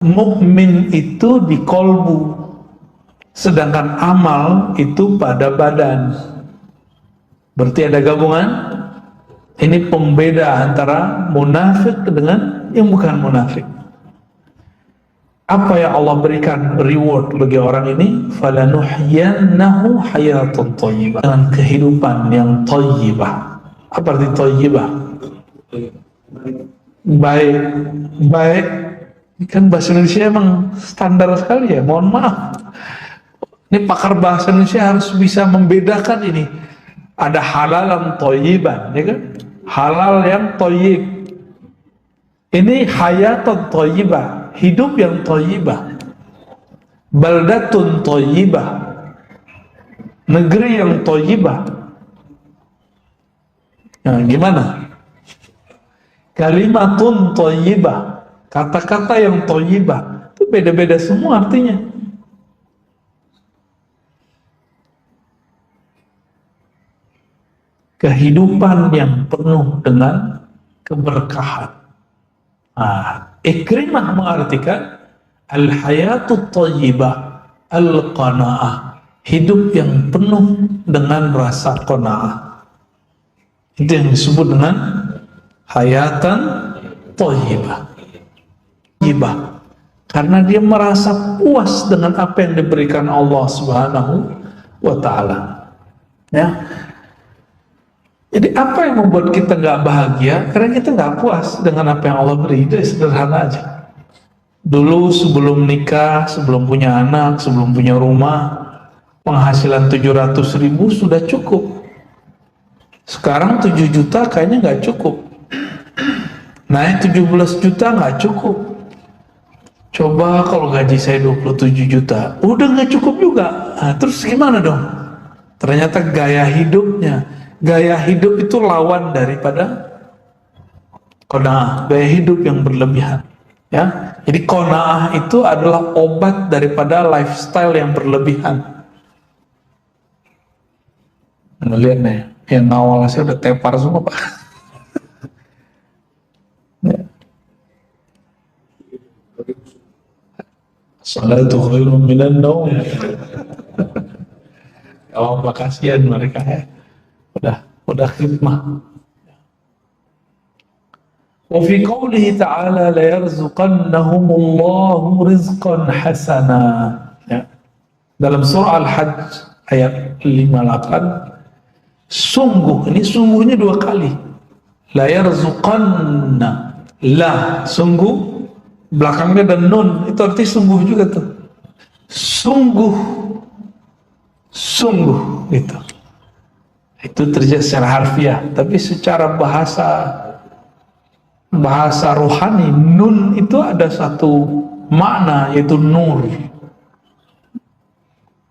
Mukmin itu di kolbu, sedangkan amal itu pada badan. Berarti ada gabungan. Ini pembeda antara munafik dengan yang bukan munafik. Apa yang Allah berikan reward bagi orang ini? Falanuhyiyannahu hayatan thayyibah, dengan kehidupan yang thayyibah. Apa arti thayyibah? Baik, baik. Kan bahasa Indonesia emang standar sekali ya, mohon maaf. Ini pakar bahasa Indonesia harus bisa membedakan ini. Ada halalan thayyiban, ya kan? Halal yang thayyib. Ini hayatun thayyibah, hidup yang thayyibah. Baldatun thayyibah, negeri yang thayyibah. Nah, gimana? Kalimatun thayyibah, kata-kata yang thayyibah, itu beda-beda semua artinya. Kehidupan yang penuh dengan keberkahan. Ikrimah mengartikan al-hayatut thayyibah al-qanaah, hidup yang penuh dengan rasa qanaah. Itu yang disebut dengan hayatan thayyibah. Karena dia merasa puas dengan apa yang diberikan Allah Subhanahu wa ta'ala. Ya. Jadi apa yang membuat kita nggak bahagia? Karena kita nggak puas dengan apa yang Allah beri. Itu sederhana aja. Dulu sebelum nikah, sebelum punya anak, sebelum punya rumah, penghasilan 700.000 sudah cukup. Sekarang 7 juta kayaknya nggak cukup. Naik 17 juta nggak cukup. Coba kalau gaji saya 27 juta, udah nggak cukup juga. Nah, terus gimana dong? Ternyata gaya hidupnya. Gaya hidup itu lawan daripada qanaah, gaya hidup yang berlebihan. Ya, jadi qanaah itu adalah obat daripada lifestyle yang berlebihan. Lihat nih, yang awal saya udah tepar semua Pak. Ya. Salatu khairun minan naum. Oh, kasihan mereka ya. Udah khidmah. Wa fi qoulihi ta'ala la yarzuqannahumullahu rizqan hasana. Ya. Dalam surah Al-Hajj ayat 58, sungguh, ini sungguhnya 2 kali. La yarzuqanna, la sungguh, belakangnya ada nun, itu arti sungguh juga tuh. Sungguh gitu. Itu terjadi secara harfiah, tapi secara bahasa rohani, nun itu ada satu makna, yaitu nur.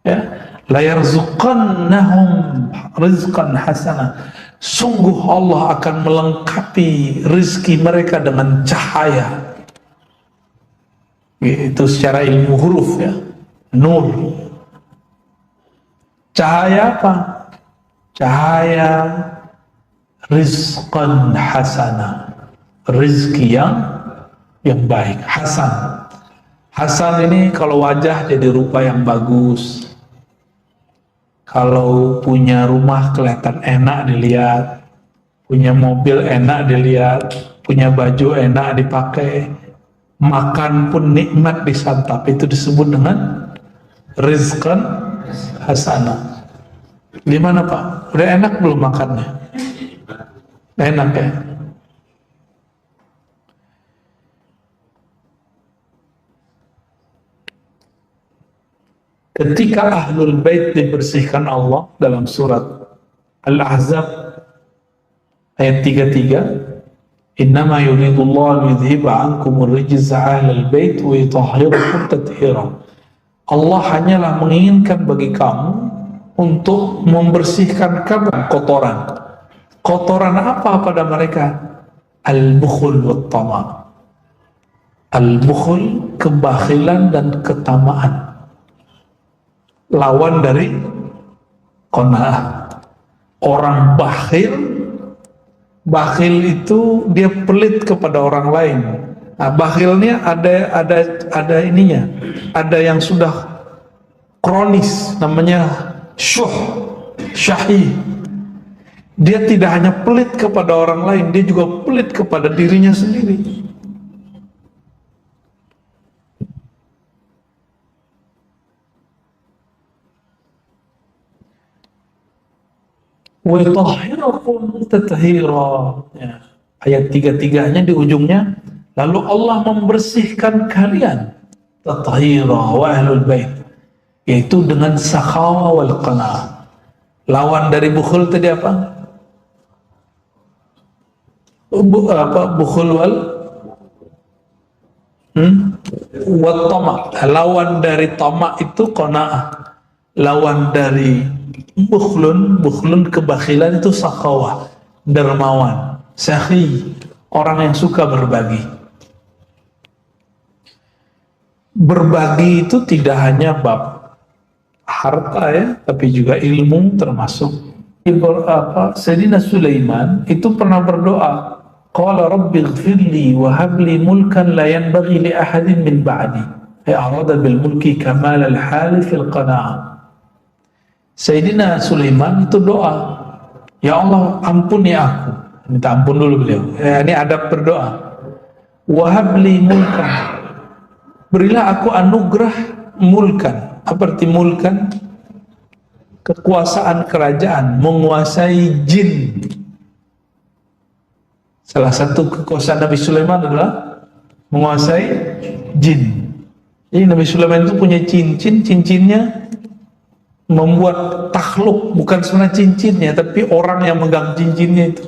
Ya, la yarzuqannahum rizqan hasana. Sungguh Allah akan melengkapi rizki mereka dengan cahaya. Itu secara ilmu huruf ya, nur. Cahaya apa? Cahaya rizqan hasana, rizki yang baik. Hasan ini kalau wajah jadi rupa yang bagus, kalau punya rumah kelihatan enak dilihat, punya mobil enak dilihat, punya baju enak dipakai, makan pun nikmat disantap, itu disebut dengan rizqan hasana. Gimana Pak? Udah enak belum makannya? Enak ya? Ketika Ahlul Bait dibersihkan Allah dalam surat Al-Ahzab ayat 33, innama yuridullahu yudhiba ankumur rijza ahlal bait wa yutahhirakum tathira. Allah hanyalah menginginkan bagi kamu untuk membersihkan kamu kotoran. Kotoran apa pada mereka? Al-bukhul wa tama. Al-bukhul, kebakhilan dan ketamaan. Lawan dari qanaah. Orang bakhil itu dia pelit kepada orang lain. Nah, bakhilnya ada ininya, ada yang sudah kronis, namanya syahi. Dia tidak hanya pelit kepada orang lain, dia juga pelit kepada dirinya sendiri. Wa yutahhirakum tathira. Ya. Ayat 3-3-nya di ujungnya, lalu Allah membersihkan kalian, tathira wa ahlul bait, yaitu dengan sakhawa wal qanaah. Lawan dari bukhul tadi apa? Bukhul wal wat tama. Lawan dari tama itu qanaah. Lawan dari bukhlun kebakhilan itu sakhawa, dermawan. Sakhi, orang yang suka berbagi. Berbagi itu tidak hanya bab harta ya, tapi juga ilmu termasuk. Sayyidina Sulaiman itu pernah berdoa, qala rabbi ighfirli wa habli mulkan la yanbaghi li ahadin min ba'di. Ay arada bil mulki kamal al hal fil qana'ah. Sayyidina Sulaiman itu doa, ya Allah ampuni aku. Minta ampun dulu beliau. Ini adab berdoa. Wahabli mulkan, berilah aku anugerah mulkan. Apa arti mulkan? Kekuasaan kerajaan, menguasai jin. Salah satu kekuasaan Nabi Sulaiman adalah menguasai jin. Jadi Nabi Sulaiman itu punya cincin, cincinnya membuat takhluk, bukan sebenarnya cincinnya, tapi orang yang megang cincinnya itu.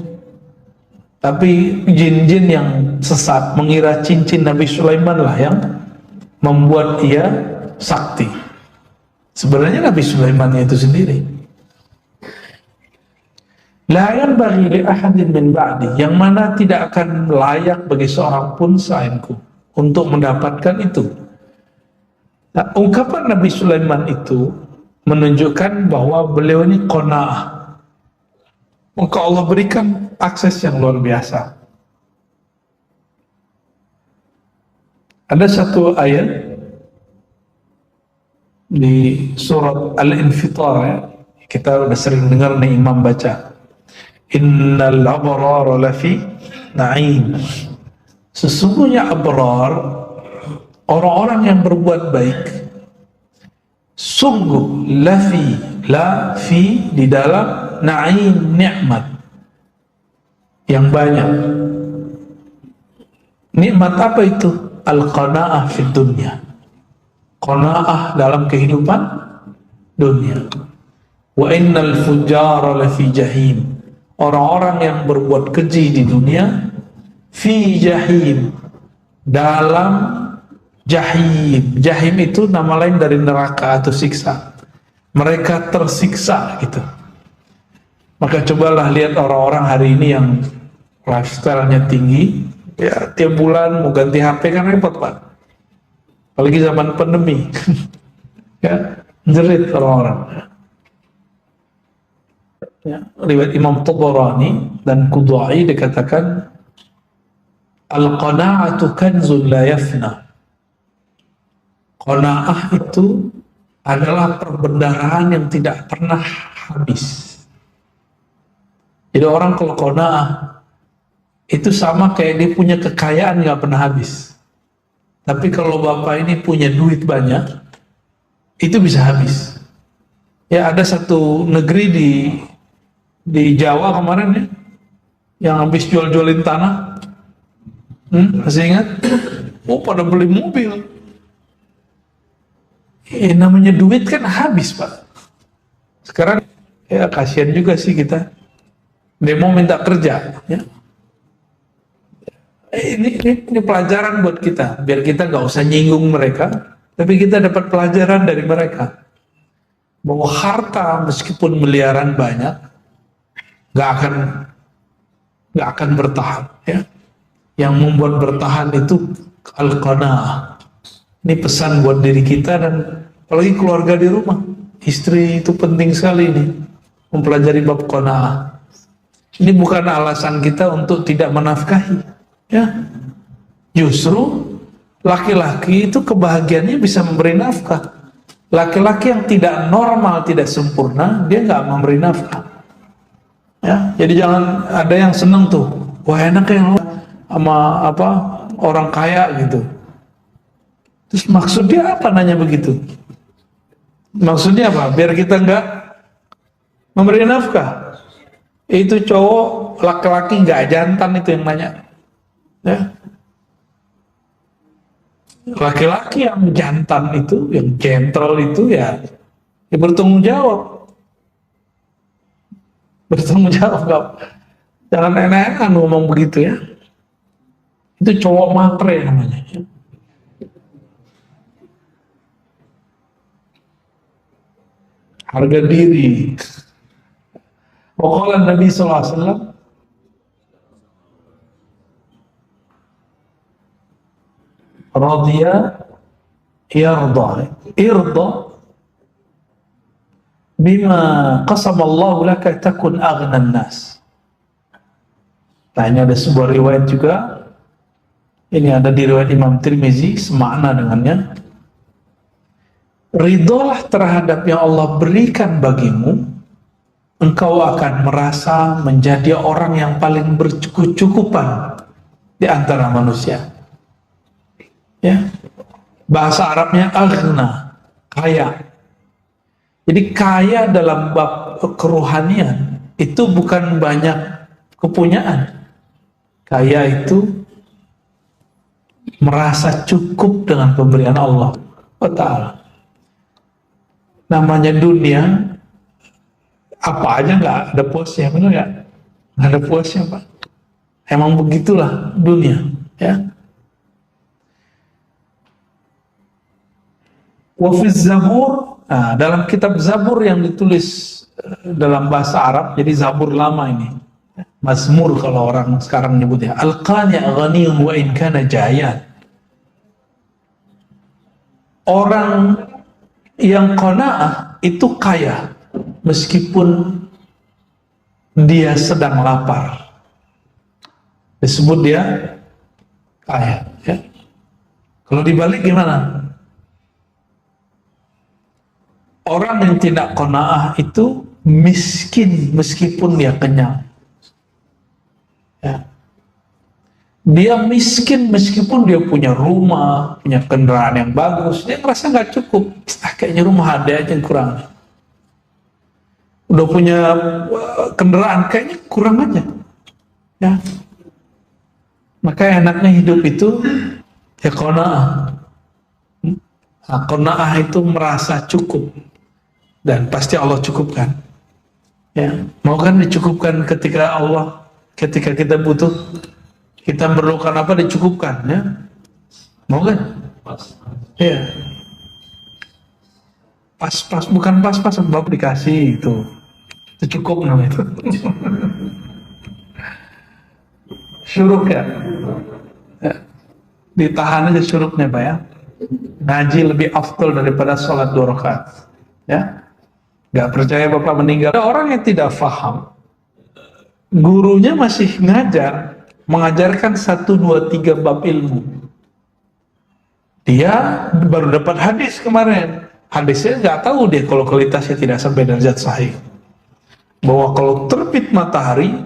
Tapi jin-jin yang sesat mengira cincin Nabi Sulaiman lah yang membuat dia sakti. Sebenarnya Nabi Sulaiman itu sendiri. La yanbaghi li ahadin min ba'di, yang mana tidak akan layak bagi seorang pun selainku untuk mendapatkan itu. Nah, ungkapan Nabi Sulaiman itu menunjukkan bahwa beliau ini qanaah. Maka Allah berikan akses yang luar biasa. Ada satu ayat di surat Al-Infitar ya, kita udah sering dengar nih imam baca, innal abrara lafi na'im. Sesungguhnya abrar, orang-orang yang berbuat baik, sungguh lafi di dalam na'im, nikmat yang banyak. Nikmat apa itu? Al-qanaah fid dunya, qanaah dalam kehidupan dunia. Wa innal fujara lafi jahim, orang-orang yang berbuat keji di dunia, fi jahim, dalam jahim. Jahim itu nama lain dari neraka atau siksa. Mereka tersiksa gitu. Maka cobalah lihat orang-orang hari ini yang lifestyle-nya tinggi, ya tiap bulan mau ganti HP kan repot Pak. Apalagi zaman pandemi. Ya, jerit orang-orang. Ya, riwayat Imam Tabarani dan Qudai dikatakan al-qana'atu kanzun la yafna. Qana'ah itu adalah perbendaharaan yang tidak pernah habis. Jadi orang kalau qanaah itu sama kayak dia punya kekayaan nggak pernah habis. Tapi kalau bapak ini punya duit banyak, itu bisa habis. Ya ada satu negeri di Jawa kemarin ya, yang habis jual-jualin tanah. Masih ingat? Oh pada beli mobil. Namanya duit kan habis Pak. Sekarang ya kasihan juga sih kita. Demo minta kerja, ya. Ini pelajaran buat kita, biar kita nggak usah nyinggung mereka, tapi kita dapat pelajaran dari mereka bahwa harta meskipun miliaran banyak nggak akan bertahan, ya. Yang membuat bertahan itu al-qanaah. Ini pesan buat diri kita dan apalagi keluarga di rumah, istri itu penting sekali nih mempelajari bab qanaah. Ini bukan alasan kita untuk tidak menafkahi, ya. Justru laki-laki itu kebahagiaannya bisa memberi nafkah. Laki-laki yang tidak normal, tidak sempurna, dia nggak memberi nafkah. Ya, jadi jangan ada yang seneng tuh, wah enak ya sama apa orang kaya gitu. Terus maksudnya apa nanya begitu? Maksudnya apa? Biar kita nggak memberi nafkah. Itu cowok laki-laki nggak jantan itu yang nanya. Ya. Laki-laki yang jantan itu, yang gentle itu ya bertanggung jawab. Bertanggung jawab, gak, jangan enak-enakan ngomong begitu ya. Itu cowok matre namanya. Harga diri. Waqala Nabi sallallahu alaihi wasallam, radhiya yarda, irda bima qasamallahu laka takun aghnan nas. Nah, ini ada sebuah riwayat juga. Ini ada di riwayat Imam Tirmizi, semakna dengannya. Ridholah terhadap yang Allah berikan bagimu, engkau akan merasa menjadi orang yang paling bercukupan di antara manusia. Ya, bahasa Arabnya aghna, kaya. Jadi kaya dalam bab kerohanian itu bukan banyak kepunyaan. Kaya itu merasa cukup dengan pemberian Allah Ta'ala. Namanya dunia, apa aja nggak ada puasnya, benar nggak? Nggak ada puasnya, Pak. Emang begitulah dunia, ya. Wafiz Zabur, nah, dalam kitab Zabur yang ditulis dalam bahasa Arab, jadi Zabur lama ini, Mazmur kalau orang sekarang nyebutnya, Al-Qani' ghaniyun wa in kana jayan. Orang yang qanaah itu kaya meskipun dia sedang lapar, disebut dia kaya, ya. Kalau dibalik gimana? Orang yang tidak qanaah itu miskin meskipun dia kenyang, ya. Dia miskin meskipun dia punya rumah, punya kendaraan yang bagus, dia merasa nggak cukup. Kayaknya rumah ada aja yang kurang. Udah punya kendaraan, kayaknya kurang aja, ya. Maka enaknya hidup itu ya qanaah. Nah, qanaah itu merasa cukup, dan pasti Allah cukupkan. Ya, mau kan dicukupkan ketika kita butuh. Kita perlukan apa dicukupkan, ya. Mau kan? Iya. Pas-pas, bukan pas-pas, sebab dikasih itu cukup namanya itu. Syuruk ya. Ditahan aja syuruknya, Pak, ya. Ngaji lebih afdal daripada sholat 2 rakaat, ya. Gak percaya Bapak meninggal. Ada orang yang tidak paham, gurunya masih mengajarkan 1, 2, 3 bab ilmu. Dia baru dapat hadis kemarin. Hadisnya nggak tahu dia kalau kualitasnya tidak sampai derajat sahih. Bahwa kalau terbit matahari,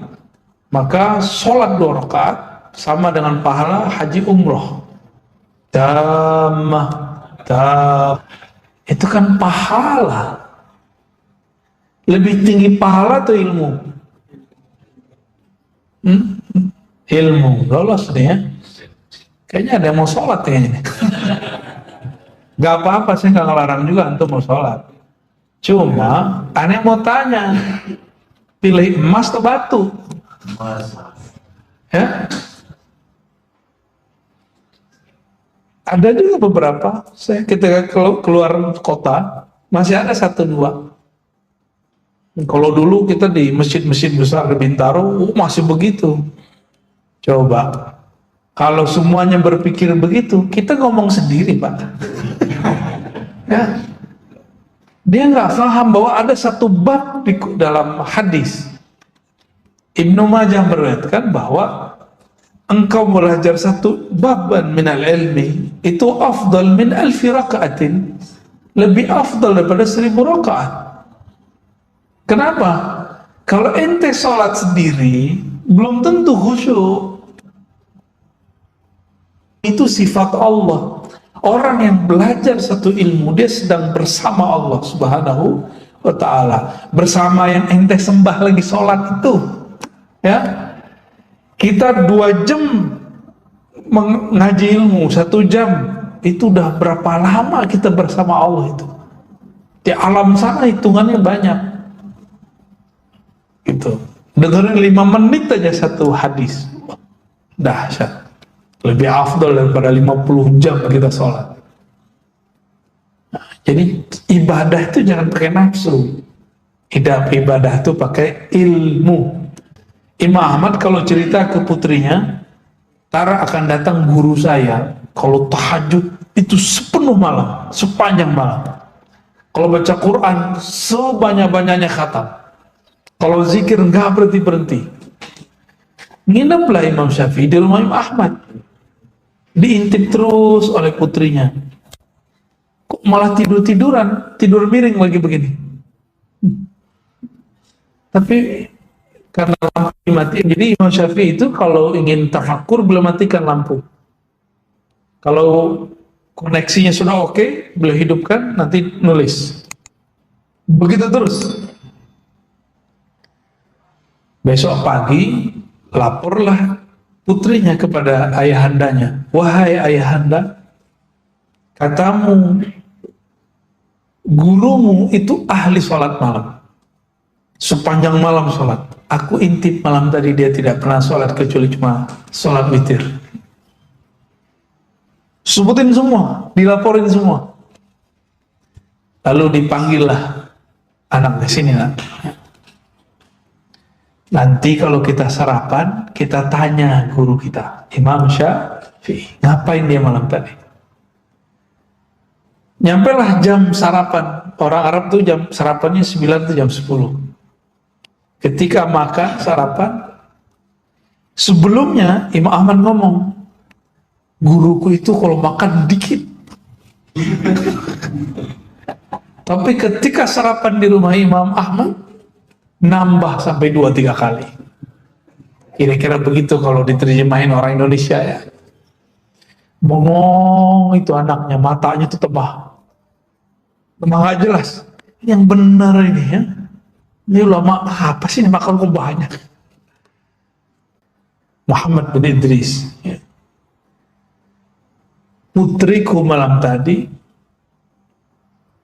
maka sholat 2 rakaat sama dengan pahala haji umroh. Itu kan pahala. Lebih tinggi pahala atau ilmu? Ilmu. Lolos nih, ya. Kayaknya ada yang mau sholat kayaknya. Gak apa-apa, saya nggak ngelarang juga untuk mau sholat. Cuma aneh mau tanya, pilih emas atau batu? Ya? Ada juga beberapa. Saya ketika keluar kota masih ada 1, 2. Kalau dulu kita di masjid-masjid besar di Bintaro masih begitu. Coba kalau semuanya berpikir begitu, kita ngomong sendiri, Pak. Ya. Dia nggak paham bahwa ada 1 bab dalam hadis. Ibnu Majah meriwayatkan bahwa engkau belajar satu baban minal ilmi itu afdal min alfi raka'atin, lebih afdal daripada 1000 rakaat. Kenapa? Kalau ente sholat sendiri belum tentu khusyuk. Itu sifat Allah. Orang yang belajar satu ilmu, dia sedang bersama Allah Subhanahu wa ta'ala, bersama yang ente sembah lagi sholat itu. Ya, kita 2 jam mengaji ilmu, 1 jam, itu udah berapa lama kita bersama Allah itu. Di alam sana hitungannya banyak. Gitu. Dengerin 5 menit aja satu hadis, dahsyat. Lebih afdal daripada 50 jam kita sholat. Nah, jadi ibadah itu jangan pakai nafsu. Ibadah itu pakai ilmu. Imam Ahmad kalau cerita ke putrinya, Tara akan datang guru saya kalau tahajud itu sepenuh malam, sepanjang malam. Kalau baca Quran sebanyak-banyaknya khatam. Kalau zikir nggak berhenti-berhenti. Ngineplah Imam Syafi'i di rumah Imam Ahmad. Diintip terus oleh putrinya. Kok malah tidur-tiduran, tidur miring lagi begini. Tapi karena lampu dimatiin, jadi Imam Syafi'i itu kalau ingin tafakur beliau matikan lampu. Kalau koneksinya sudah oke, beliau hidupkan, nanti nulis. Begitu terus. Besok pagi laporlah putrinya kepada ayahandanya, wahai ayahanda, katamu gurumu itu ahli sholat malam, sepanjang malam sholat. Aku intip malam tadi dia tidak pernah sholat kecuali cuma sholat witir. Sebutin semua, dilaporin semua. Lalu dipanggillah anaknya, sini nak. Nanti kalau kita sarapan, kita tanya guru kita, Imam Syafi'i, ngapain dia malam tadi? Nyampelah jam sarapan. Orang Arab tuh jam sarapannya 9 tuh jam 10. Ketika makan sarapan, sebelumnya Imam Ahmad ngomong, guruku itu kalau makan dikit. Tapi ketika sarapan di rumah Imam Ahmad, nambah sampai 2-3 kali. Kira-kira begitu kalau diterjemahin orang Indonesia ya. Bengong itu anaknya, matanya tuh tebah. Memang gak jelas. Yang benar ini ya. Ini ulama apa sih, ini makan kok banyak. Muhammad bin Idris ya. Putriku malam tadi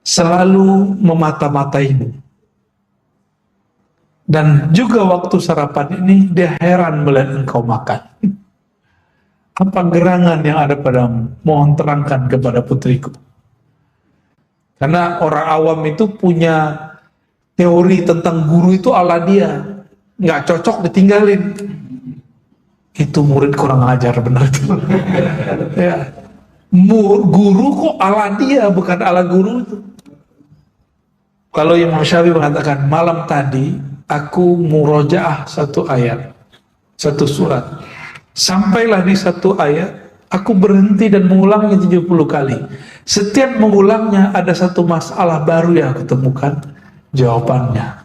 selalu memata-mataimu. Dan juga waktu sarapan ini dia heran melihat engkau makan. Apa gerangan yang ada padamu? Mohon terangkan kepada putriku. Karena orang awam itu punya teori tentang guru itu ala dia, nggak cocok ditinggalin. Itu murid kurang ajar benar itu. Ya. Guru kok ala dia, bukan ala guru itu. Kalau Imam Syafi'i mengatakan malam tadi aku murojaah 1 ayat, 1 surat. Sampailah di 1 ayat, aku berhenti dan mengulangnya 70 kali. Setiap mengulangnya ada 1 masalah baru yang aku temukan jawabannya.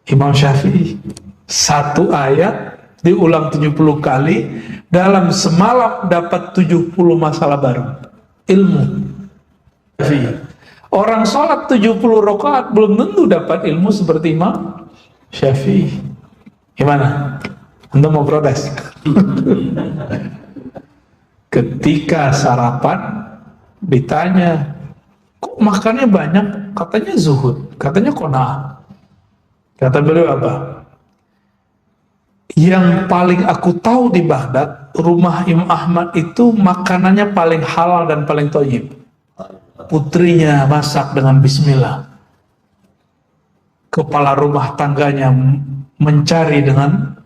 Imam Syafi'i 1 ayat diulang 70 kali, dalam semalam dapat 70 masalah baru. Ilmu. Orang sholat 70 rakaat belum tentu dapat ilmu seperti Imam Syafi'i. Gimana? Anda mau protes? Ketika sarapan ditanya, kok makannya banyak? Katanya zuhud, katanya qanaah. Kata beliau apa? Yang paling aku tahu di Baghdad, rumah Imam Ahmad itu makanannya paling halal dan paling thayyib. Putrinya masak dengan bismillah. Kepala rumah tangganya mencari dengan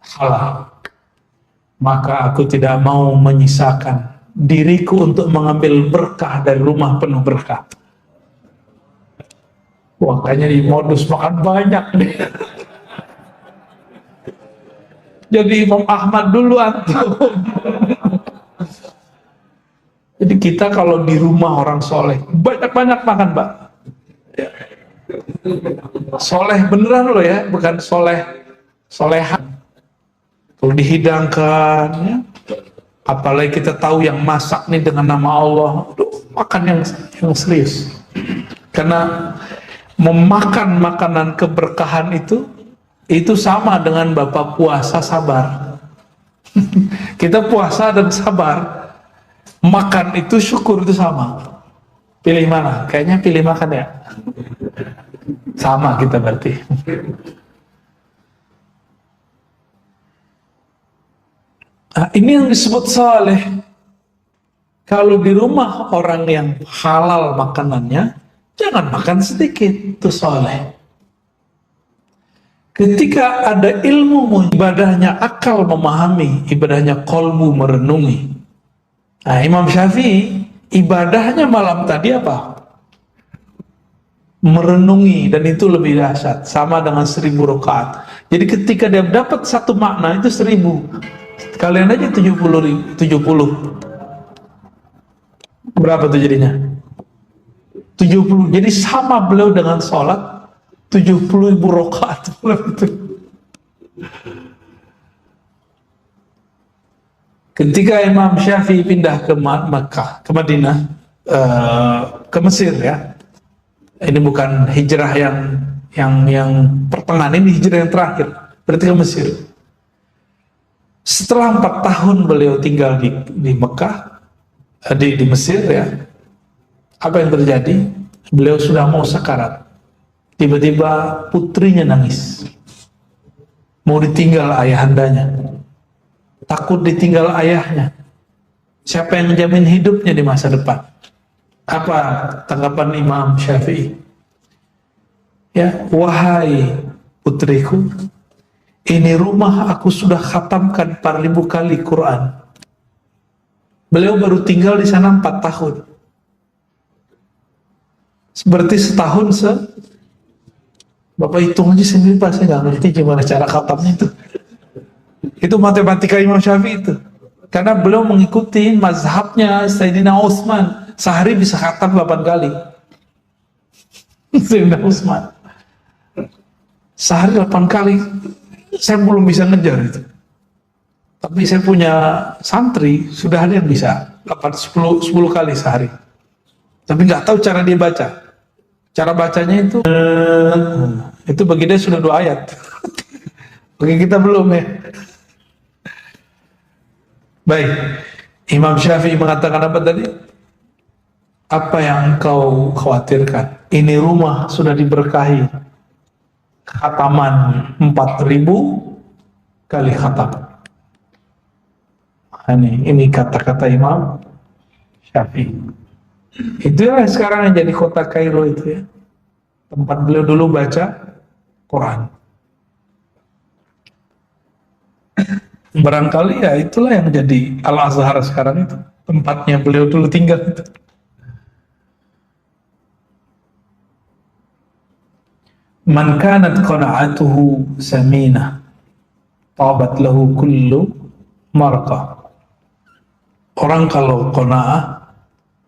halal. Maka aku tidak mau menyisakan diriku untuk mengambil berkah dari rumah penuh berkah. Makanya di modus makan banyak nih. Jadi Imam Ahmad dulu antum. Jadi kita kalau di rumah orang soleh, banyak-banyak makan, Pak. Soleh beneran loh ya, bukan solehan. Kalau dihidangkan, ya. Apalagi kita tahu yang masak nih dengan nama Allah, makan yang serius. Karena memakan makanan keberkahan itu sama dengan Bapak puasa sabar. Kita puasa dan sabar. Makan itu syukur itu sama. Pilih mana? Kayaknya pilih makan ya. Sama kita berarti. Nah, ini yang disebut saleh. Kalau di rumah orang yang halal makanannya, jangan makan sedikit, itu saleh. Ketika ada ilmu, ibadahnya akal memahami, ibadahnya qalbu merenungi. Nah, Imam Syafi'i ibadahnya malam tadi apa? Merenungi, dan itu lebih dahsyat, sama dengan 1000 rakaat. Jadi ketika dia dapat satu makna itu 1000. Kalian aja 70. Berapa tuh jadinya? 70. Jadi sama beliau dengan sholat 70.000 rakaat. Ketika Imam Syafi'i pindah ke Makkah, ke Madinah, ke Mesir ya. Ini bukan hijrah yang pertengahan, ini hijrah yang terakhir. Berarti ke Mesir. Setelah 4 tahun beliau tinggal di Mekah, di Mesir ya. Apa yang terjadi? Beliau sudah mau sakarat. Tiba-tiba putrinya nangis. Mau ditinggal ayahandanya. Takut ditinggal ayahnya. Siapa yang menjamin hidupnya di masa depan? Apa tanggapan Imam Syafi'i? Ya, wahai putriku, ini rumah aku sudah khatamkan 4000 kali Quran. Beliau baru tinggal di sana 4 tahun. Berarti setahun Bapak hitung aja sendiri, Pak, saya nggak ngerti gimana cara khatamnya itu. Itu matematika Imam Syafi'i itu. Karena beliau mengikuti mazhabnya Sayyidina Utsman. Sehari bisa khatam 8 kali. Sayyidina Utsman. Sehari 8 kali. Saya belum bisa ngejar itu. Tapi saya punya santri, sudah ada yang bisa 10 kali sehari. Tapi nggak tahu cara dia baca. Cara bacanya itu bagi dia sudah 2 ayat. Bagi kita belum ya. Baik, Imam Syafi'i mengatakan apa tadi? Apa yang kau khawatirkan? Ini rumah sudah diberkahi. Khataman 4000 kali khatam. Ini kata-kata Imam Syafi'i. Itulah sekarang yang jadi kota Kairo itu ya. Tempat beliau dulu baca Quran. Barangkali ya itulah yang jadi Al-Azhar sekarang itu. Tempatnya beliau dulu tinggal itu. Man kanat qana'atuhu saminah tabat lahu kullu marqah. Orang kalau qana'ah,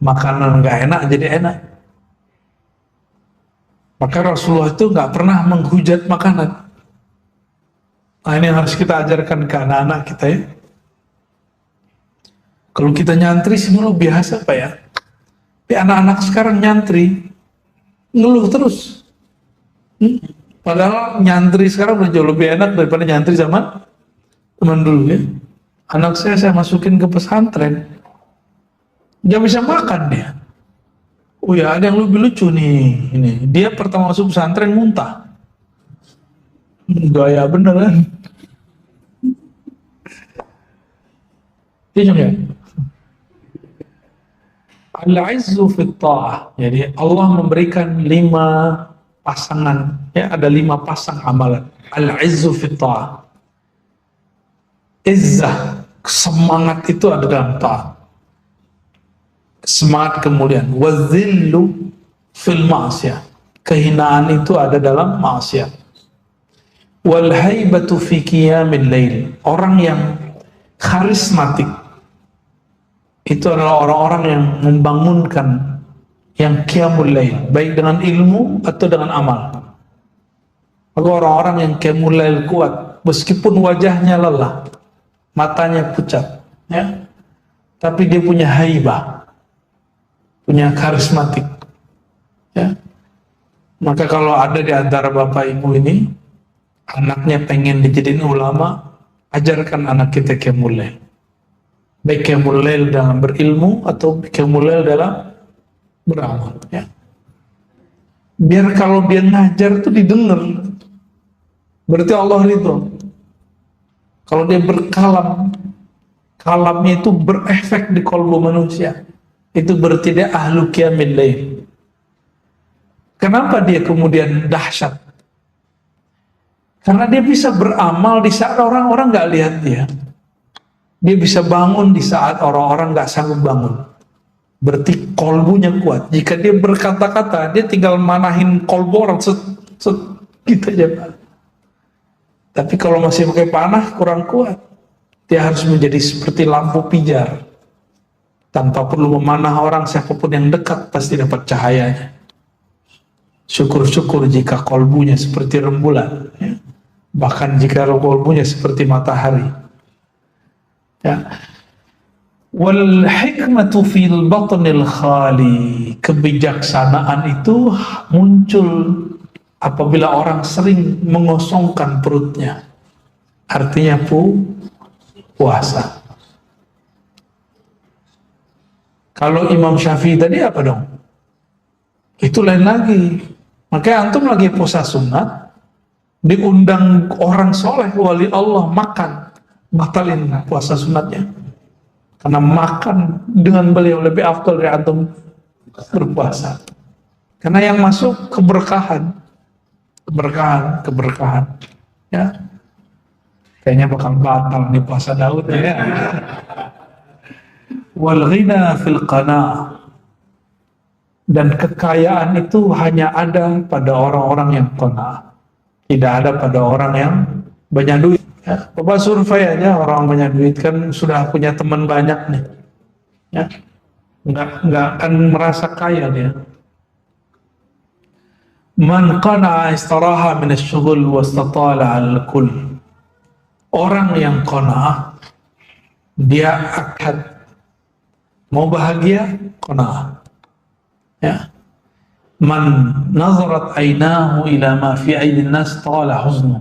makanan nggak enak jadi enak. Maka Rasulullah itu nggak pernah menghujat makanan. Nah, ini yang harus kita ajarkan ke anak-anak kita ya. Kalau kita nyantri sih dulu biasa Pak ya. Tapi anak-anak sekarang nyantri ngeluh terus. Padahal nyantri sekarang udah jauh lebih enak daripada nyantri zaman teman dulu ya. Anak saya masukin ke pesantren, nggak bisa makan dia. Oh ya, ada yang lebih lucu nih. Ini dia pertama masuk pesantren muntah. Gaya beneran. Dia juga. Al-izzu fit ta'ah. Jadi Allah memberikan 5 pasangan. Ya, ada 5 pasang amalan. Al-izzu fit ta'ah. Izzah, semangat itu ada dalam ta'ah. Semangat kemuliaan. Wazillu fil ma'asiyah. Kehinaan itu ada dalam maksiat. Wal haibatu fi qiyamil lail. Orang yang karismatik itu adalah orang-orang yang membangunkan, yang qiyamul lail, baik dengan ilmu atau dengan amal. Maka orang-orang yang qiyamul lail kuat, meskipun wajahnya lelah, matanya pucat, ya, tapi dia punya haibah, punya karismatik, ya. Maka kalau ada di antara bapak ibu ini, anaknya pengen dijadiin ulama, ajarkan anak kita qiyamul lail. Baik qiyamul lail dalam berilmu atau qiyamul lail dalam beramal, ya. Biar kalau dia ngajar itu didengar, berarti Allah ridho. Kalau dia berkalam, kalamnya itu berefek di kalbu manusia, itu berarti dia ahlu qiyamil lail. Kenapa dia kemudian dahsyat? Karena dia bisa beramal di saat orang-orang nggak lihat dia. Dia bisa bangun di saat orang-orang nggak sanggup bangun. Berarti kolbunya kuat. Jika dia berkata-kata, dia tinggal manahin kolbu orang gitu aja, Pak. Tapi kalau masih pakai panah, kurang kuat. Dia harus menjadi seperti lampu pijar. Tanpa perlu memanah orang, siapapun yang dekat pasti dapat cahayanya. Syukur-syukur jika kolbunya seperti rembulan, ya. Bahkan jika kolbunya seperti matahari, ya. Wal hikmatu fil batnil khali. Kebijaksanaan itu muncul apabila orang sering mengosongkan perutnya. Artinya puasa. Kalau Imam Syafi'i tadi apa dong? Itu lain lagi. Makanya antum lagi puasa sunat, diundang orang soleh, wali Allah makan, batalin puasa sunatnya. Karena makan dengan beliau lebih afdal dari antum berpuasa. Karena yang masuk keberkahan, ya. Kayaknya bakal batal nih puasa Daud, ya. Wal ghina fil qana'. Dan kekayaan itu hanya ada pada orang-orang yang qana'. Tidak ada pada orang yang banyak duit, ya. Bapak survei aja, orang banyak duit kan sudah punya teman banyak nih, ya. Nggak akan merasa kaya dia. Man qana'a istaraha min asy-syughul wastatala 'al-kull. Orang yang qana'a, dia akan mau bahagia, qana'a, ya. Man nazarat ainahu ila ma fi aidin nas tala huznu.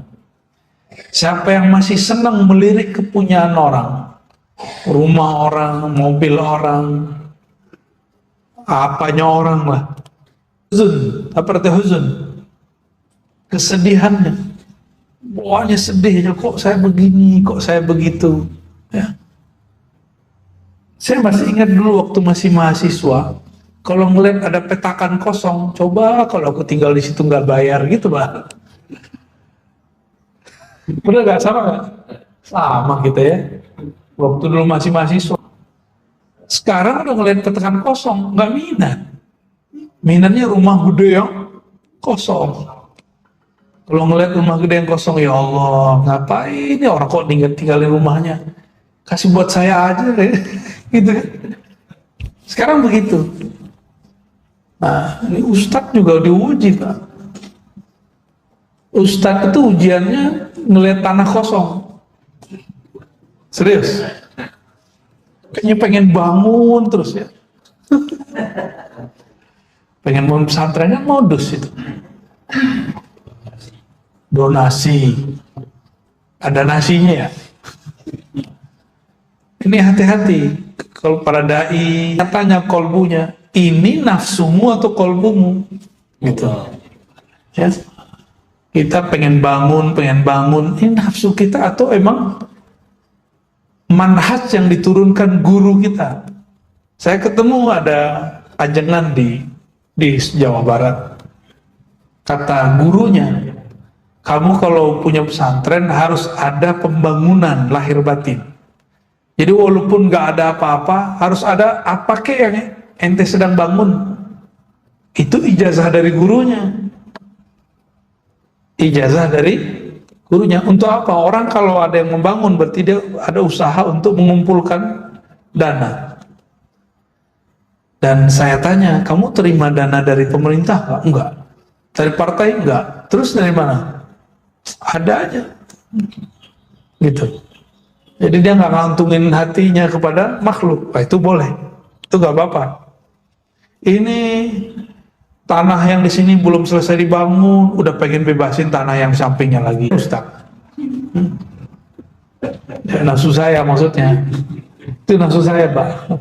Siapa yang masih senang melirik kepunyaan orang, rumah orang, mobil orang, apanya orang lah, huzun, apa arti huzun? Kesedihannya, bawaannya sedihnya, kok saya begini, kok saya begitu, ya. Saya masih ingat dulu waktu masih mahasiswa, kalau ngeliat ada petakan kosong, coba kalau aku tinggal di situ nggak bayar gitu, Pak. Bener nggak, sama nggak? Sama kita, ya. Waktu dulu masih mahasiswa. Sekarang udah ngeliat petakan kosong, nggak minat. Minatnya rumah gede yang kosong. Kalau ngeliat rumah gede yang kosong, ya Allah, ngapain ya orang kok tinggalin rumahnya? Kasih buat saya aja, gitu. Sekarang begitu. Nah, ini Ustadz juga diuji, Pak. Ustadz itu ujiannya ngelihat tanah kosong. Serius. Kayaknya pengen bangun terus, ya. Pengen bangun pesantrennya modus itu. Donasi. Ada nasinya, ya. Ini hati-hati. Kalau para dai tanya kolbunya, ini nafsumu atau kolbumu, gitu, ya. Kita pengen bangun, ini nafsu kita atau emang manhaj yang diturunkan guru kita. Saya ketemu ada ajengan di Jawa Barat, kata gurunya, kamu kalau punya pesantren harus ada pembangunan lahir batin. Jadi walaupun nggak ada apa-apa, harus ada apa kek yang ente sedang bangun. Itu ijazah dari gurunya. Ijazah dari gurunya. Untuk apa? Orang kalau ada yang membangun berarti dia ada usaha untuk mengumpulkan dana. Dan saya tanya, kamu terima dana dari pemerintah nggak? Enggak. Dari partai? Enggak. Terus dari mana? Ada aja. Gitu. Jadi dia nggak ngantungin hatinya kepada makhluk. Nah, itu boleh. Itu nggak apa-apa. Ini tanah yang di sini belum selesai dibangun, udah pengen bebasin tanah yang sampingnya lagi, Ustaz. Ya, nafsu saya maksudnya. Itu nafsu saya, Pak.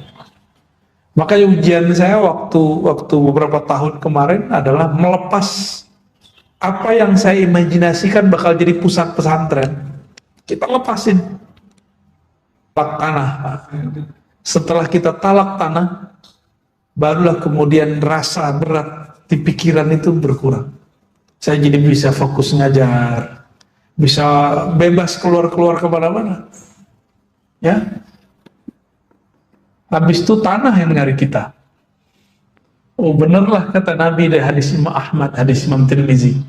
Makanya ujian saya waktu beberapa tahun kemarin adalah melepas apa yang saya imajinasikan bakal jadi pusat pesantren. Kita lepasin talak tanah. Setelah kita talak tanah, barulah kemudian rasa berat di pikiran itu berkurang. Saya jadi bisa fokus ngajar, bisa bebas keluar kemana-mana. Ya. Habis itu tanah yang nyari kita. Oh benerlah kata Nabi dari hadis Imam Ahmad, hadis Imam Tirmizi.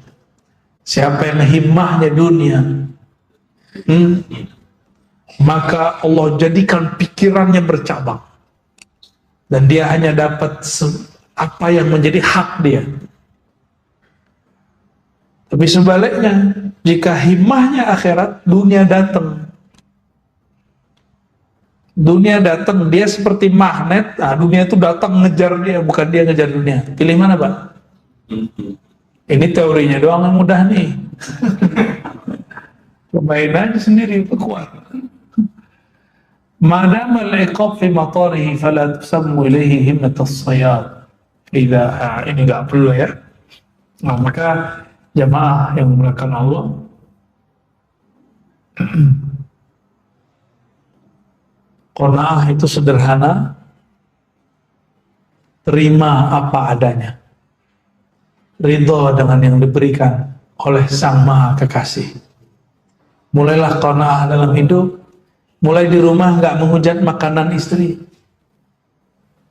Siapa yang himmahnya dunia, maka Allah jadikan pikirannya bercabang. Dan dia hanya dapat apa yang menjadi hak dia. Tapi sebaliknya, jika himmahnya akhirat, dunia datang. Dunia datang, dia seperti magnet. Nah, dunia itu datang ngejar dia, bukan dia ngejar dunia. Pilih mana, Pak? Ini teorinya doang yang mudah nih. Cobain aja sendiri, kuat. Madam al-iqab fi matarihi fala tusammu ilaihi himmatas sayad. Ini nggak perlu ya. Nah, maka jamaah yang memuliakan Allah, qanaah itu sederhana, terima apa adanya, ridho dengan yang diberikan oleh Sang Maha Kekasih. Mulailah qanaah dalam hidup, mulai di rumah nggak menghujat makanan istri,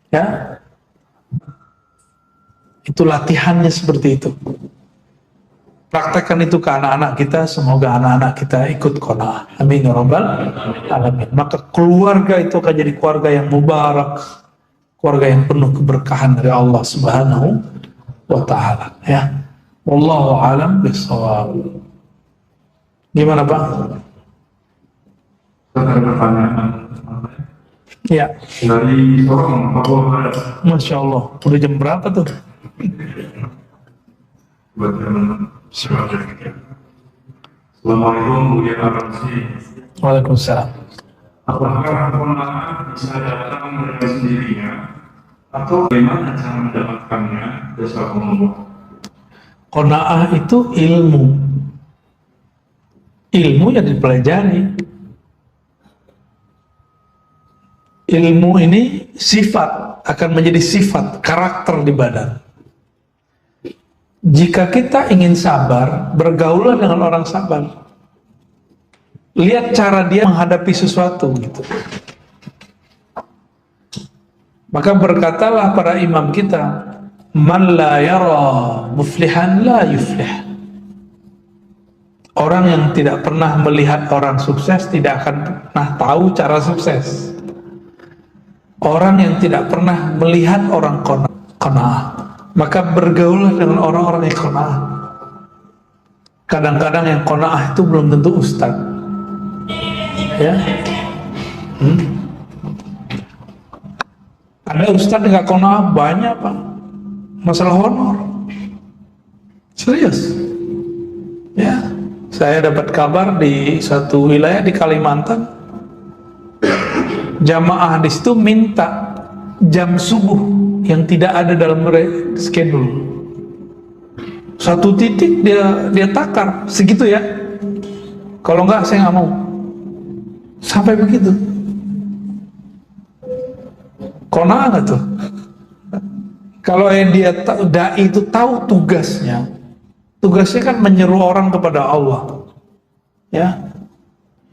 ya, itu latihannya seperti itu. Praktekkan itu ke anak-anak kita, semoga anak-anak kita ikut qanaah. Amin ya rabbal alamin. Maka keluarga itu akan jadi keluarga yang mubarak, keluarga yang penuh keberkahan dari Allah Subhanahu wa taala, ya. Wallahu a'lam bishawab. Gimana, Pak? Ada pertanyaan. Ya. Dari Sorong, Papua. Masya Allah. Udah jam berapa tuh? Buat teman-teman. Assalamualaikum, Bu Yarsi. Waalaikumsalam. Apakah qanaah bisa datang dengan sendirinya atau bagaimana cara mendapatkannya? Jazakumullah. Qanaah itu ilmu. Ilmu yang dipelajari. Ilmu ini sifat, akan menjadi sifat, karakter di badan. Jika kita ingin sabar, bergaulah dengan orang sabar. Lihat cara dia menghadapi sesuatu gitu. Maka berkatalah para imam kita, man la yara muflihan la yuflih. Orang yang tidak pernah melihat orang sukses tidak akan pernah tahu cara sukses. Orang yang tidak pernah melihat orang qanaah, maka bergaulah dengan orang-orang yang qanaah. Kadang-kadang yang qanaah itu belum tentu ustaz, ya. Ada ustaz yang nggak qanaah banyak, Pak. Masalah honor, serius. Ya, saya dapat kabar di satu wilayah di Kalimantan, jamaah di situ minta jam subuh yang tidak ada dalam schedule. Satu titik dia takar segitu ya. Kalau enggak saya nggak mau. Sampai begitu. Qanaah nggak tuh? Kalau yang dia dai itu tahu tugasnya kan menyeru orang kepada Allah, ya.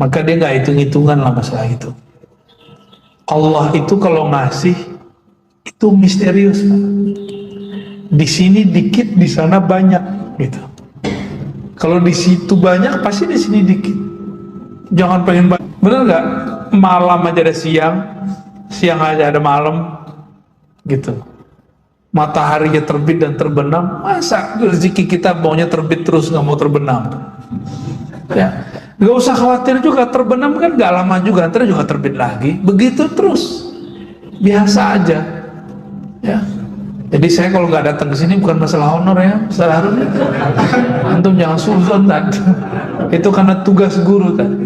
Maka dia nggak hitung-hitungan lah masalah itu. Allah itu kalau ngasih itu misterius, Pak. Di sini dikit, di sana banyak, gitu. Kalau di situ banyak, pasti di sini dikit. Jangan pengen banyak. Bener nggak? Malam aja ada siang, siang aja ada malam, gitu. Mataharinya terbit dan terbenam, masa rezeki kita maunya terbit terus nggak mau terbenam? Ya, nggak usah khawatir juga, terbenam kan nggak lama juga, ntar juga terbit lagi, begitu terus, biasa aja. Ya, jadi saya kalau nggak datang ke sini bukan masalah honor ya, masalah harus. Antum jangan suzon tadi, itu karena tugas guru tadi.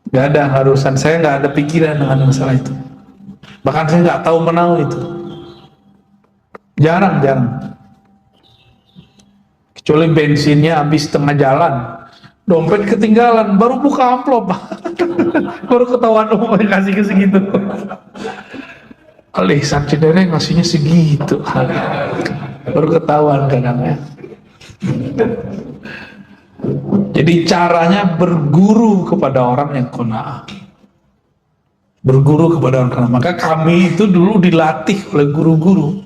Nggak ada harusan, saya nggak ada pikiran dengan masalah itu. Bahkan saya nggak tahu menau itu, jarang. Kecuali bensinnya habis tengah jalan, dompet ketinggalan, baru buka amplop, baru ketahuan kasih ke segitu. Alih sarjana ngasihnya segitu, baru ketahuan kadang ya. Jadi caranya berguru kepada orang yang qanaah. Berguru kepada orang qanaah. Maka kami itu dulu dilatih oleh guru-guru.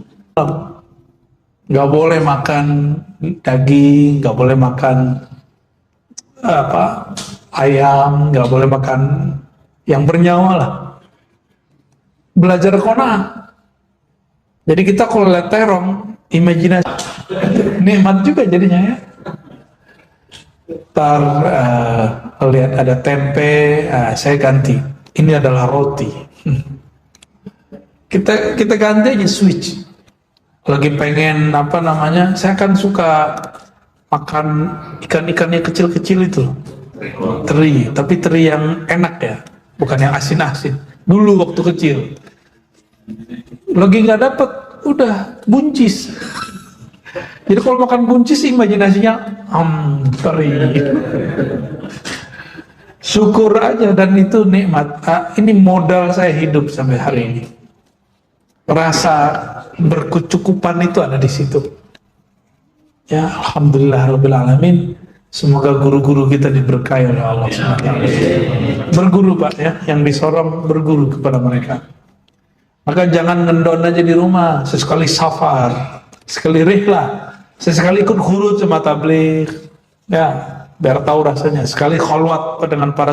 Nggak boleh makan daging, nggak boleh makan ayam, nggak boleh makan yang bernyawa lah. Belajar qanaah. Jadi kita kalau lihat terong, imajinasi nikmat juga jadinya ya. Ntar lihat ada tempe, saya ganti. Ini adalah roti. Kita ganti aja switch. Lagi pengen saya kan suka makan ikan-ikan yang kecil-kecil itu, teri, tapi teri yang enak ya, bukan yang asin-asin. Dulu waktu kecil, lagi nggak dapet, udah buncis. Jadi kalau makan buncis imajinasinya teri. Syukur aja, dan itu nikmat. Ini modal saya hidup sampai hari ini. Rasa berkecukupan itu ada di situ. Ya, alhamdulillah rabbil alamin. Semoga guru-guru kita diberkahi oleh Allah SWT. Berguru Pak ya, yang disorong berguru kepada mereka. Maka jangan ngendon aja di rumah, sesekali safar, sekali rihlah, sesekali ikut khurud sama tabligh. Ya, biar tahu rasanya. Sekali khalwat dengan para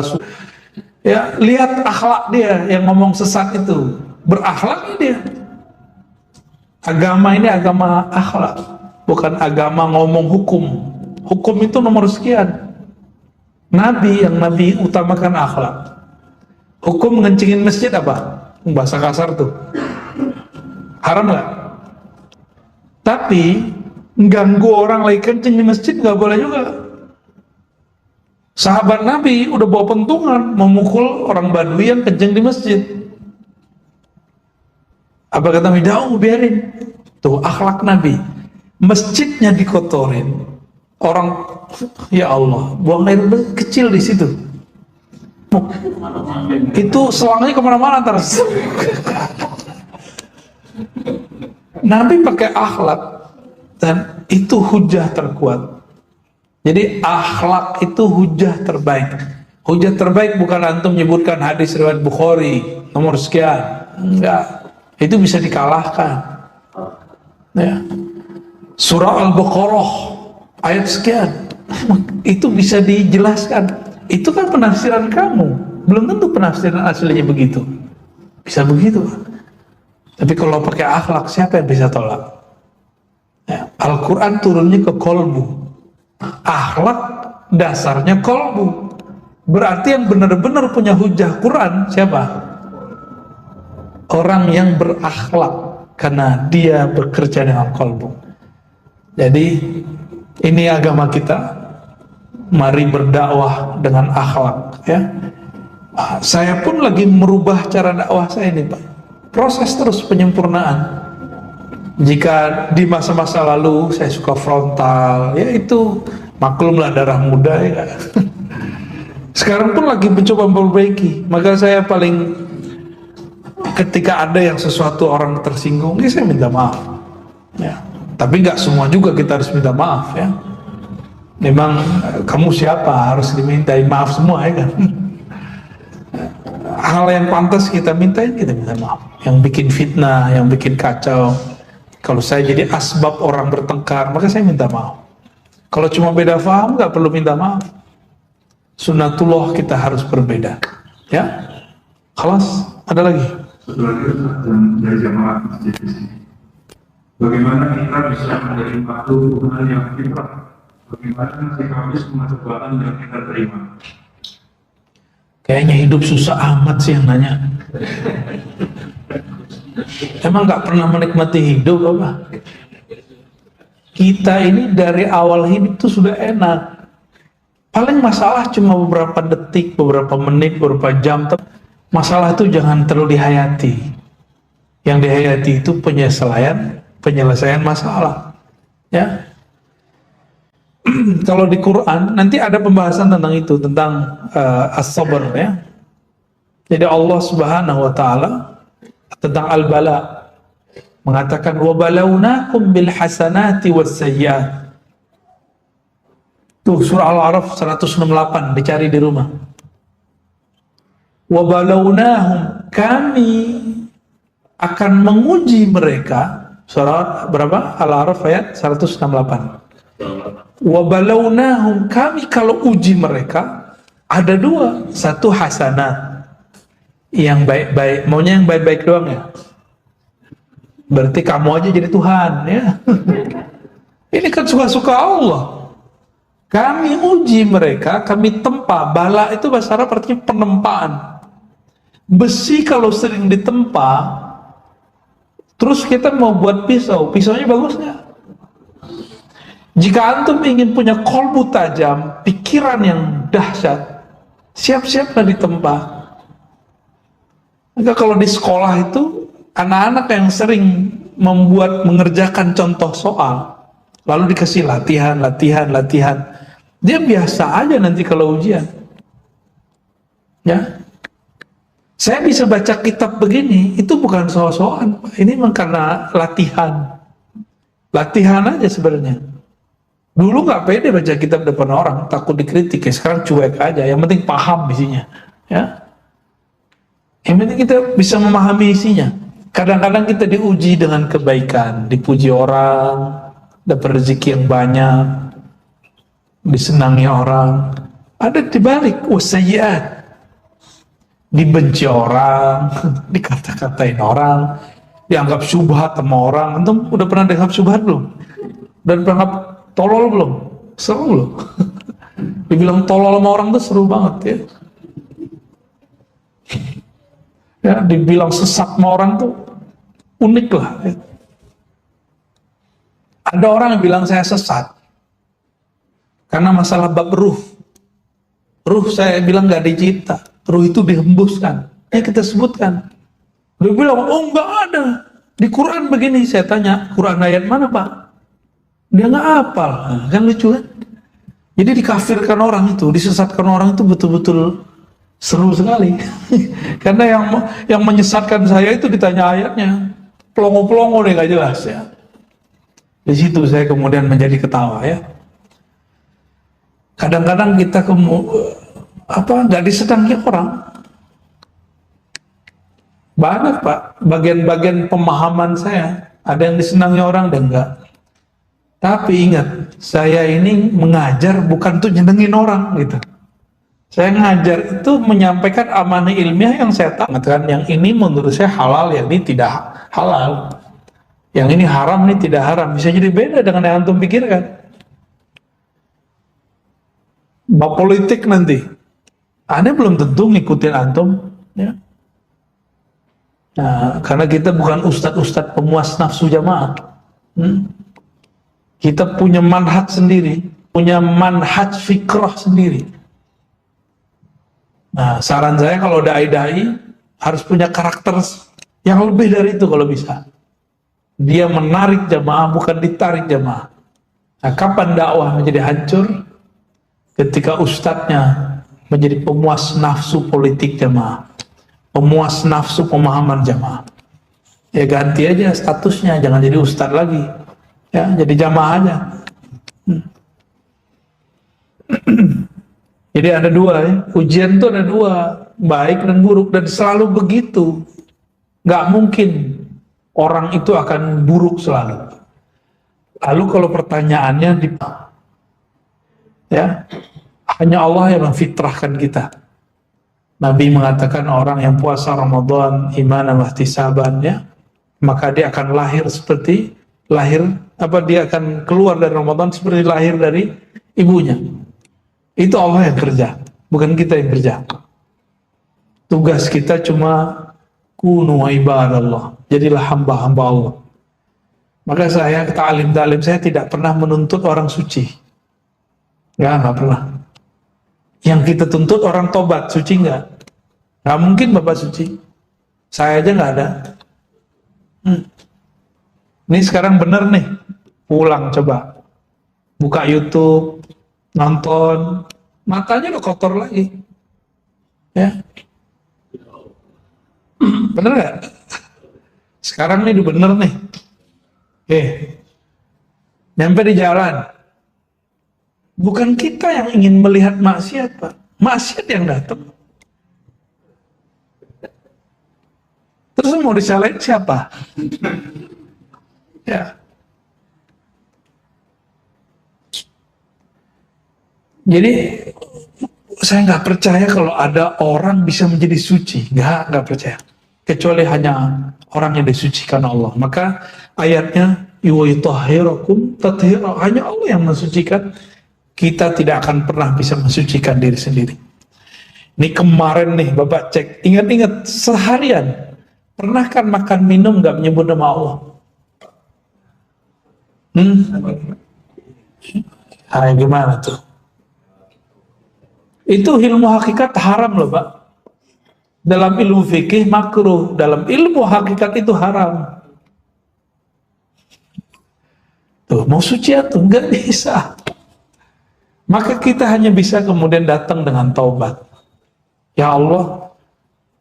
ya, lihat akhlak dia yang ngomong sesat itu. Berakhlaknya dia. Agama ini agama akhlak, bukan agama ngomong hukum. Hukum itu nomor sekian. Yang Nabi utamakan akhlak. Hukum ngencingin masjid apa? Bahasa kasar tuh. Haram nggak? Tapi ganggu orang lagi kencing di masjid nggak boleh juga. Sahabat Nabi udah bawa pentungan memukul orang Badui yang kencing di masjid. Apa kata Nabi? Biarin. Tuh akhlak Nabi. Masjidnya dikotorin, orang, ya Allah, buang air kecil di situ. Itu selangnya kemana-mana terus. Nabi pakai akhlak, dan itu hujah terkuat. Jadi akhlak itu hujah terbaik. Hujah terbaik bukan antum menyebutkan hadis riwayat Bukhari nomor sekian, enggak. Itu bisa dikalahkan. Ya. Surah Al-Baqarah ayat sekian, itu bisa dijelaskan. Itu kan penafsiran kamu, belum tentu penafsiran aslinya begitu. Bisa begitu. Tapi kalau pakai akhlak, siapa yang bisa tolak? Ya. Al-Quran turunnya ke kolbu. Akhlak dasarnya kolbu. Berarti yang benar-benar punya hujah Quran siapa? Orang yang berakhlak, karena dia bekerja dengan kolbu. Jadi ini agama kita. Mari berdakwah dengan akhlak ya. Saya pun lagi merubah cara dakwah saya ini Pak. Proses terus penyempurnaan. Jika di masa-masa lalu saya suka frontal, ya itu maklumlah darah muda ya. Sekarang pun lagi mencoba memperbaiki. Maka saya ketika ada yang sesuatu orang tersinggung, ya saya minta maaf. Ya. Tapi nggak semua juga kita harus minta maaf ya. Memang kamu siapa harus dimintai maaf semua ya kan. Hal yang pantas kita mintain, kita minta maaf. Yang bikin fitnah, yang bikin kacau. Kalau saya jadi asbab orang bertengkar, maka saya minta maaf. Kalau cuma beda paham nggak perlu minta maaf. Sunnatullah kita harus berbeda. Ya, kelas ada lagi. Satu lagi dari jamaah masjid di sini. Bagaimana kita bisa menerima Tuhan yang fitrah? Bagaimana sikap semua cobaan yang kita terima? Kayaknya hidup susah amat sih yang nanya. Emang nggak pernah menikmati hidup apa? Kita ini dari awal hidup tuh sudah enak. Paling masalah cuma beberapa detik, beberapa menit, beberapa jam. Masalah itu jangan terlalu dihayati. Yang dihayati itu penyelesaian masalah. Ya. Kalau di Quran nanti ada pembahasan tentang itu, tentang as-sabr ya. Jadi Allah Subhanahu wa taala tentang al-bala mengatakan wa balawnakum bil hasanati was sayyiat. Tuh surah Al-A'raf 168, dicari di rumah. Wa balawnahum, kami akan menguji mereka. Surah berapa? Al-A'raf ayat 168. Wa balawnahum, kami kalau uji mereka ada dua, satu hasanat yang baik-baik, maunya yang baik-baik doang ya. Berarti kamu aja jadi Tuhan ya. Ini kan suka-suka Allah. Kami uji mereka, kami tempa. Bala itu bahasa Arab artinya penempaan. Besi kalau sering ditempa, terus kita mau buat pisau, pisaunya bagus nggak? Jika antum ingin punya kolbu tajam, pikiran yang dahsyat, siap-siaplah ditempa. Maka kalau di sekolah itu, anak-anak yang sering mengerjakan contoh soal, lalu dikasih latihan, dia biasa aja nanti kalau ujian. Ya, saya bisa baca kitab begini, itu bukan soal-soal, ini memang karena latihan aja sebenarnya. Dulu nggak pede baca kitab depan orang, takut dikritik, ya sekarang cuek aja, yang penting paham isinya. Ya, yang penting kita bisa memahami isinya. Kadang-kadang kita diuji dengan kebaikan, dipuji orang, dapat rezeki yang banyak, disenangi orang. Ada dibalik wasayyiat, dibenci orang, dikata-katain orang, dianggap syubhat sama orang. Antum udah pernah dianggap syubhat belum? Dan pernah tolol belum? Seru loh. Dibilang tolol sama orang tuh seru banget ya. Ya, dibilang sesat sama orang tuh unik lah. Ya. Ada orang yang bilang saya sesat karena masalah bab ruh. Ruh saya bilang nggak dicipta, ruh itu dihembuskan. Ya kita sebutkan. Dia bilang, oh nggak ada. Di Quran begini, saya tanya, Quran ayat mana Pak? Dia nggak hafal, kan lucu kan? Jadi dikafirkan orang itu, disesatkan orang itu betul-betul seru sekali. Karena yang menyesatkan saya itu ditanya ayatnya, pelongo-pelongo deh nggak jelas ya. Di situ saya kemudian menjadi ketawa ya. Kadang-kadang kita nggak disenangi orang. Banyak Pak, bagian-bagian pemahaman saya ada yang disenangi orang dan enggak. Tapi ingat, saya ini mengajar bukan untuk nyenengin orang gitu. Saya ngajar itu menyampaikan amanah ilmiah yang saya tamatkan. Yang ini menurut saya halal, yang ini tidak halal. Yang ini haram, ini tidak haram. Bisa jadi beda dengan yang antum pikirkan. Bab politik nanti, Anda belum tentu ngikutin antum. Ya. Nah, karena kita bukan ustadz-ustadz pemuas nafsu jamaah. Kita punya manhaj sendiri, punya manhaj fikrah sendiri. Nah, saran saya kalau dai-dai harus punya karakter yang lebih dari itu kalau bisa. Dia menarik jamaah, bukan ditarik jamaah. Nah, kapan dakwah menjadi hancur? Ketika ustadznya menjadi pemuas nafsu politik jamaah, pemuas nafsu pemahaman jamaah. Ya ganti aja statusnya, jangan jadi ustadz lagi. Ya, jadi jamaah aja. Jadi ada dua ya, ujian itu ada dua, baik dan buruk, dan selalu begitu. Nggak mungkin orang itu akan buruk selalu. Lalu kalau pertanyaannya Ya, hanya Allah yang memfitrahkan kita. Nabi mengatakan orang yang puasa Ramadan imanan wa ihtisaban, ya, maka dia akan lahir seperti dia akan keluar dari Ramadan seperti lahir dari ibunya. Itu Allah yang kerja, bukan kita yang kerja. Tugas kita cuma kunu ibadallah, jadilah hamba-hamba Allah. Maka saya ta'lim saya tidak pernah menuntut orang suci. Nggak pernah. Yang kita tuntut orang tobat, suci nggak? Nggak mungkin Bapak suci. Saya aja nggak ada. Ini sekarang bener nih, pulang coba. Buka YouTube, nonton, matanya udah kotor lagi. Ya. Bener nggak? Sekarang nih udah bener nih. Nyampe di jalan. Bukan kita yang ingin melihat maksiat, Pak. Maksiat yang datang. Terus mau disalahin siapa? Ya. Jadi saya nggak percaya kalau ada orang bisa menjadi suci. Nggak percaya. Kecuali hanya orang yang disucikan Allah. Maka ayatnya yuwayutahhirakum tathira, hanya Allah yang mensucikan. Kita tidak akan pernah bisa mensucikan diri sendiri. Ini kemarin nih Bapak cek, ingat-ingat seharian pernah kan makan minum nggak menyebut nama Allah? Gimana tuh? Itu ilmu hakikat haram loh Pak. Dalam ilmu fikih makruh, dalam ilmu hakikat itu haram. Tuh, mau suci atau nggak bisa. Maka kita hanya bisa kemudian datang dengan taubat. Ya Allah,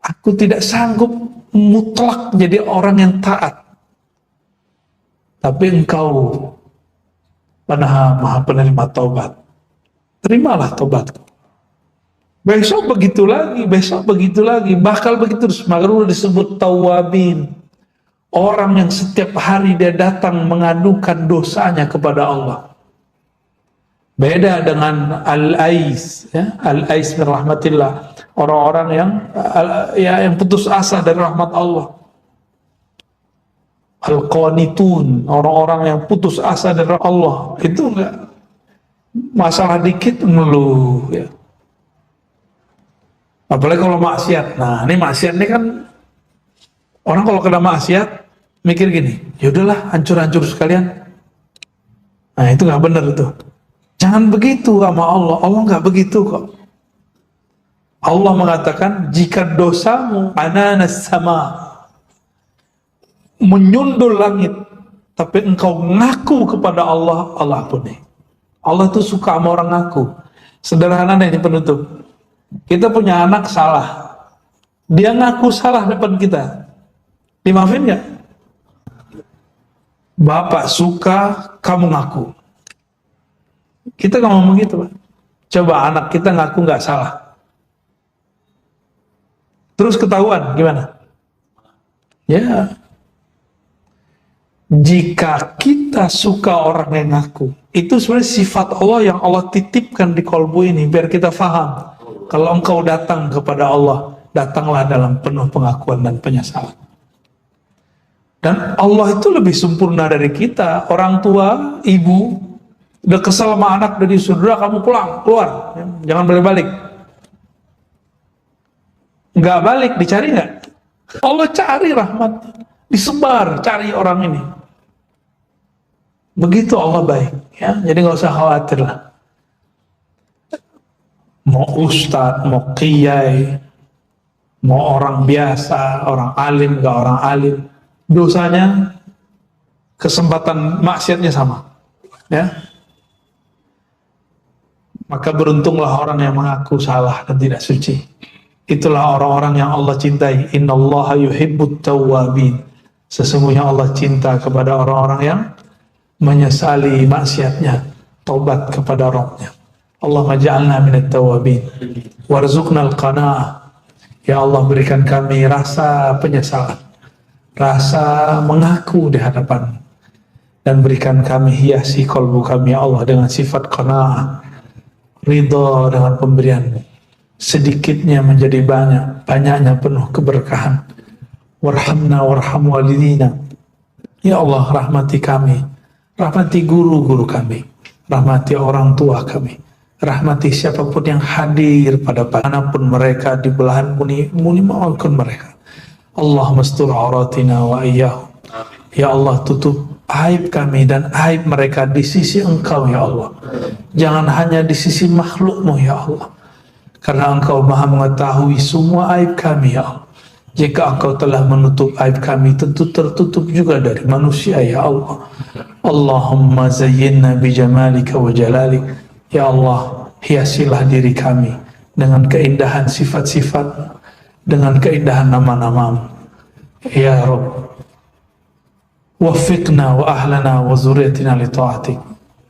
aku tidak sanggup mutlak jadi orang yang taat. Tapi Engkau Maha penerima taubat. Terimalah taubatku. Besok begitu lagi, bakal begitu terus. Maka disebut tawabin. Orang yang setiap hari dia datang mengadukan dosanya kepada Allah. Beda dengan al-ais, ya, al-ais min rahmatillah, orang-orang yang putus asa dari rahmat Allah. Al-qanitun, orang-orang yang putus asa dari Allah, itu enggak masalah dikit ngeluh, ya. Apalagi kalau maksiat. Nah, ini maksiat ini kan orang kalau kena maksiat mikir gini, ya udahlah hancur-hancur sekalian. Nah, itu nggak benar itu. Jangan begitu sama Allah. Allah nggak begitu kok. Allah mengatakan jika dosamu ananas sama menyundul langit, tapi engkau ngaku kepada Allah, Allah ampuni. Allah tuh suka sama orang ngaku. Sederhana ini penutup. Kita punya anak salah, dia ngaku salah depan kita, dimaafin nggak? Bapak suka kamu ngaku. Kita nggak ngomong gitu, Pak. Coba anak kita ngaku nggak salah, terus ketahuan gimana? Ya, jika kita suka orang yang ngaku, itu sebenarnya sifat Allah yang Allah titipkan di kolbu ini biar kita faham. Kalau engkau datang kepada Allah, datanglah dalam penuh pengakuan dan penyesalan. Dan Allah itu lebih sempurna dari kita. Orang tua, ibu, udah kesel sama anak dari saudara, kamu pulang, keluar, jangan balik-balik. Nggak balik, dicari nggak? Allah cari rahmat, disebar, cari orang ini. Begitu Allah baik, ya. Jadi nggak usah khawatir lah. Mau ustadz, mau kiai, mau orang biasa, orang alim, nggak orang alim, dosanya, kesempatan maksiatnya sama, ya. Maka beruntunglah orang yang mengaku salah dan tidak suci. Itulah orang-orang yang Allah cintai. Innallaha yuhibbut tawwabin. Sesungguhnya Allah cinta kepada orang-orang yang menyesali maksiatnya, taubat kepada Rabbnya. Allahumma ja'alna minat tawwabin warzuqnal qanaah. Ya Allah, berikan kami rasa penyesalan, rasa mengaku di hadapan, dan berikan kami hiasi kalbu kami ya Allah dengan sifat qanaah, ridha dengan pemberianmu. Sedikitnya menjadi banyak, banyaknya penuh keberkahan. Warhamna warham walidina. Ya Allah, rahmati kami, rahmati guru-guru kami, rahmati orang tua kami, rahmati siapapun yang hadir pada manapun mereka di belahan bumi, maafkan mereka. Allah mastur auratina wa iyyahu. Ya Allah, tutup aib kami dan aib mereka di sisi Engkau ya Allah. Jangan hanya di sisi makhlukmu ya Allah. Karena Engkau maha mengetahui semua aib kami ya Allah. Jika Engkau telah menutup aib kami, tentu tertutup juga dari manusia ya Allah. Allahumma zayyinna bijamalika wa jalalik. Ya Allah, hiasilah diri kami dengan keindahan sifat-sifat, dengan keindahan nama-namamu. Ya Rabb, waffiqna wa ahlana wa zuriyatina li ta'atik.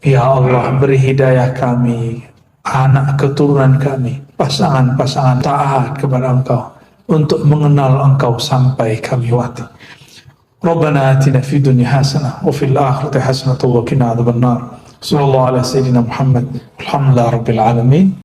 Ya Allah, beri hidayah kami, anak keturunan kami, pasangan-pasangan taat kepada Engkau, untuk mengenal Engkau sampai kami wafat. Rabbana atina fid dunya hasanah wa fil akhirati hasanah wa qina adzabannar. Sallallahu ala sayyidina Muhammad. Alhamdulillah rabbil alamin.